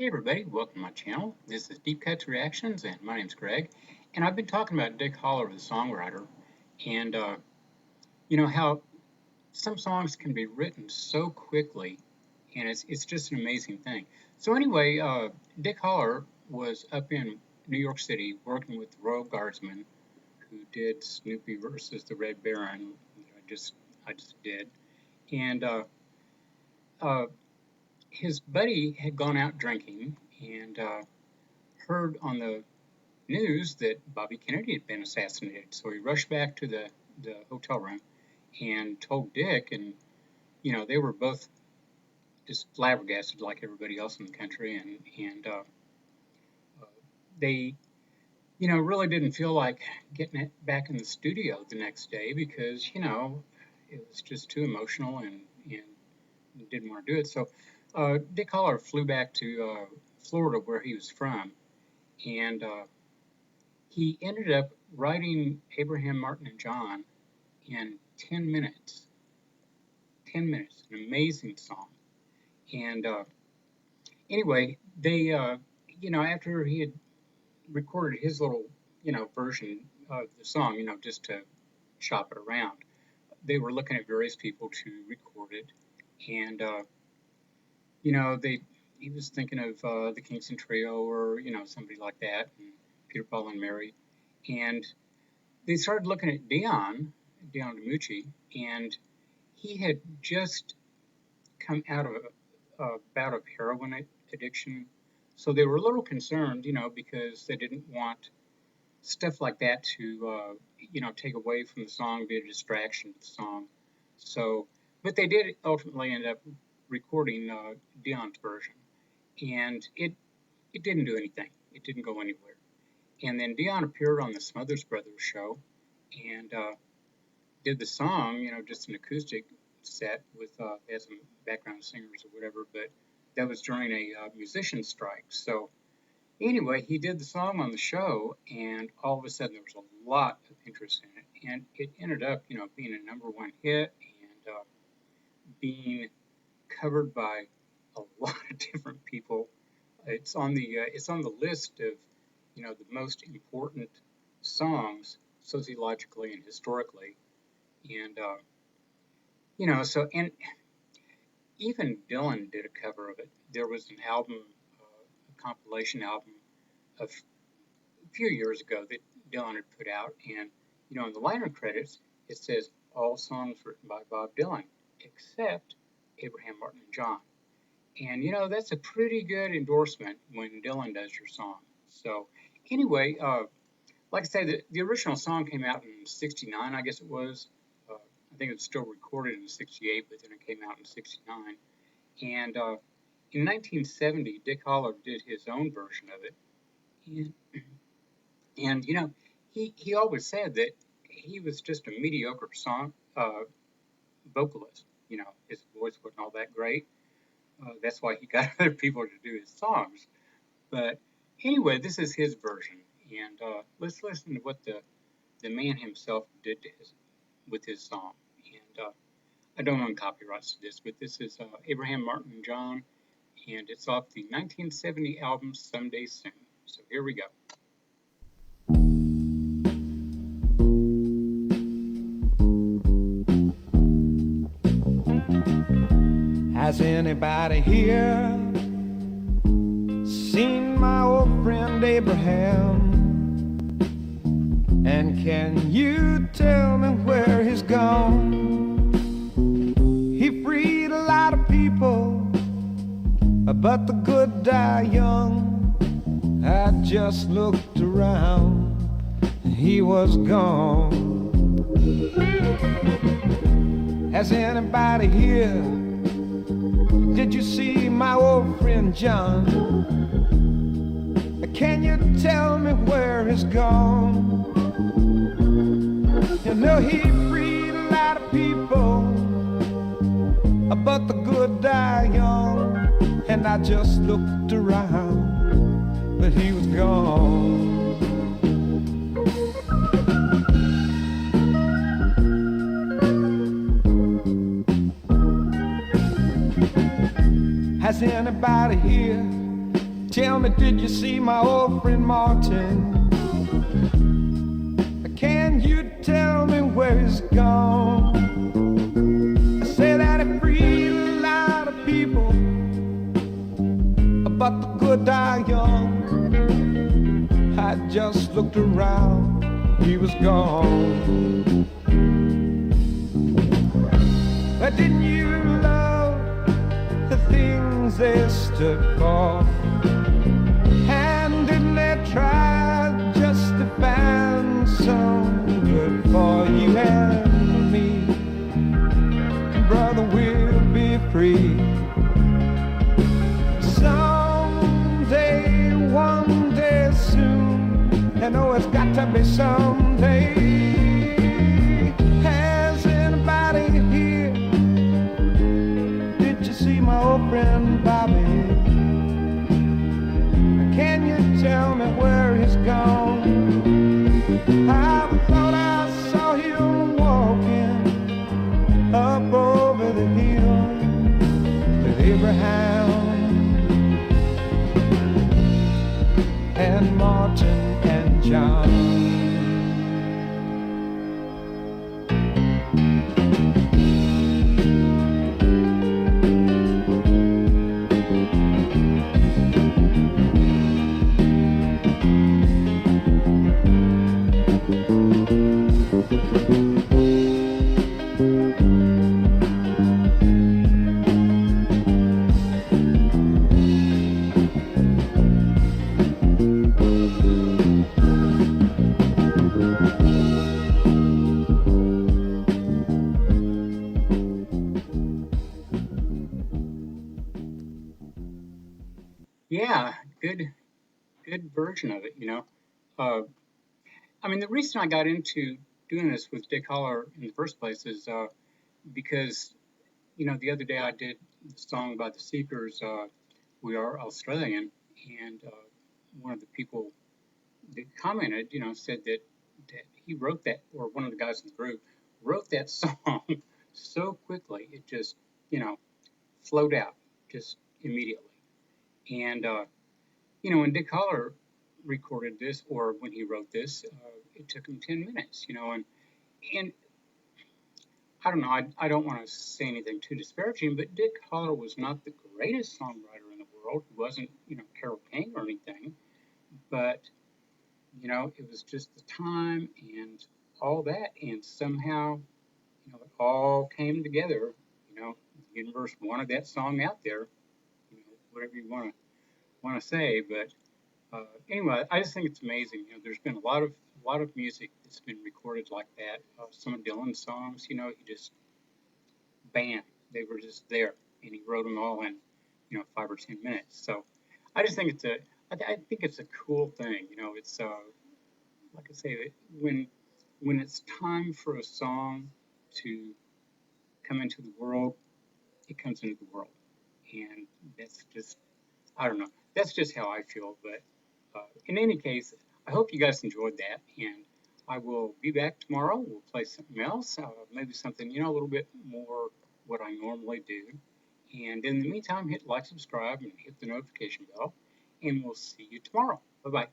Hey everybody, welcome to my channel. This is Deep Cuts Reactions and my name's Greg. And I've been talking about Dick Holler, the songwriter, and how some songs can be written so quickly and it's just an amazing thing. So anyway, Dick Holler was up in New York City working with the Royal Guardsmen who did Snoopy versus the Red Baron, I just did. And uh, his buddy had gone out drinking and heard on the news that Bobby Kennedy had been assassinated. So he rushed back to the hotel room and told Dick, and they were both just flabbergasted like everybody else in the country, and they really didn't feel like getting it back in the studio the next day because it was just too emotional and didn't want to do it. So Dick Holler flew back to Florida where he was from, and he ended up writing Abraham, Martin, and John in 10 minutes. 10 minutes, an amazing song. And anyway, they, after he had recorded his little, version of the song, just to shop it around, they were looking at various people to record it. And, he was thinking of the Kingston Trio or, somebody like that, and Peter, Paul, and Mary. And they started looking at Dion DiMucci, and he had just come out of a bout of heroin addiction. So they were a little concerned, because they didn't want stuff like that to, take away from the song, be a distraction to the song. So, but they did ultimately end up recording Dion's version, and it didn't do anything. It didn't go anywhere. And then Dion appeared on the Smothers Brothers show and did the song, just an acoustic set with had some background singers or whatever, but that was during a musician strike. So anyway, he did the song on the show, and all of a sudden there was a lot of interest in it, and it ended up, being a #1 hit and being covered by a lot of different people. It's on the list of the most important songs sociologically and historically, and and even Dylan did a cover of it. There was an album, a compilation album of a few years ago that Dylan had put out, and in the liner credits it says all songs written by Bob Dylan except Abraham, Martin, and John. And that's a pretty good endorsement when Dylan does your song. So anyway, like I say, the original song came out in '69, I guess it was. I think it was still recorded in '68, but then it came out in '69. And in 1970, Dick Holler did his own version of it. And he always said that he was just a mediocre song vocalist. His voice wasn't all that great. That's why he got other people to do his songs. But anyway, this is his version, and let's listen to what the man himself did with his song. And I don't own copyrights to this, but this is Abraham, Martin, and John, and it's off the 1970 album Someday Soon. So here we go. Has anybody here seen my old friend Abraham? And can you tell me where he's gone? He freed a lot of people, but the good die young. I just looked around, he was gone. Has anybody here, did you see my old friend John? Can you tell me where he's gone? He freed a lot of people, but the good die young. And I just looked around, but he was gone. Has anybody here Tell me, did you see my old friend Martin? Can you tell me where he's gone? I say that he freed a lot of people, but the good die young. I just looked around, he was gone. But didn't you love the things they stood for? And didn't they try just to find some good for you and me? Brother, we'll be free someday, one day soon. I know it's got to be someday. Has anybody here? Did you see my old friend Bobby? Can you tell me where he's gone? I thought I saw him walking up over the hill with Abraham and Martin and John. Yeah, good version of it. Uh, I mean, the reason I got into doing this with Dick Holler in the first place is because the other day I did the song by the Seekers, "We Are Australian," and one of the people that commented, said that he wrote that, or one of the guys in the group wrote that song so quickly it just flowed out just immediately. And when Dick Holler recorded this, or when he wrote this, it took him 10 minutes, and I don't know, I don't want to say anything too disparaging, but Dick Holler was not the greatest songwriter in the world. He wasn't, Carole King or anything, but, it was just the time and all that, and somehow, it all came together. The universe wanted that song out there, whatever you want to say, but anyway, I just think it's amazing. There's been a lot of music that's been recorded like that. Some of Dylan's songs, he just bam, they were just there, and he wrote them all in 5 or 10 minutes. So I just think I think it's a cool thing. It's like I say, when it's time for a song to come into the world, it comes into the world, and that's just I don't know. That's just how I feel. But in any case, I hope you guys enjoyed that, and I will be back tomorrow. We'll play something else, maybe something a little bit more what I normally do. And in the meantime, hit like, subscribe, and hit the notification bell, and we'll see you tomorrow. Bye bye.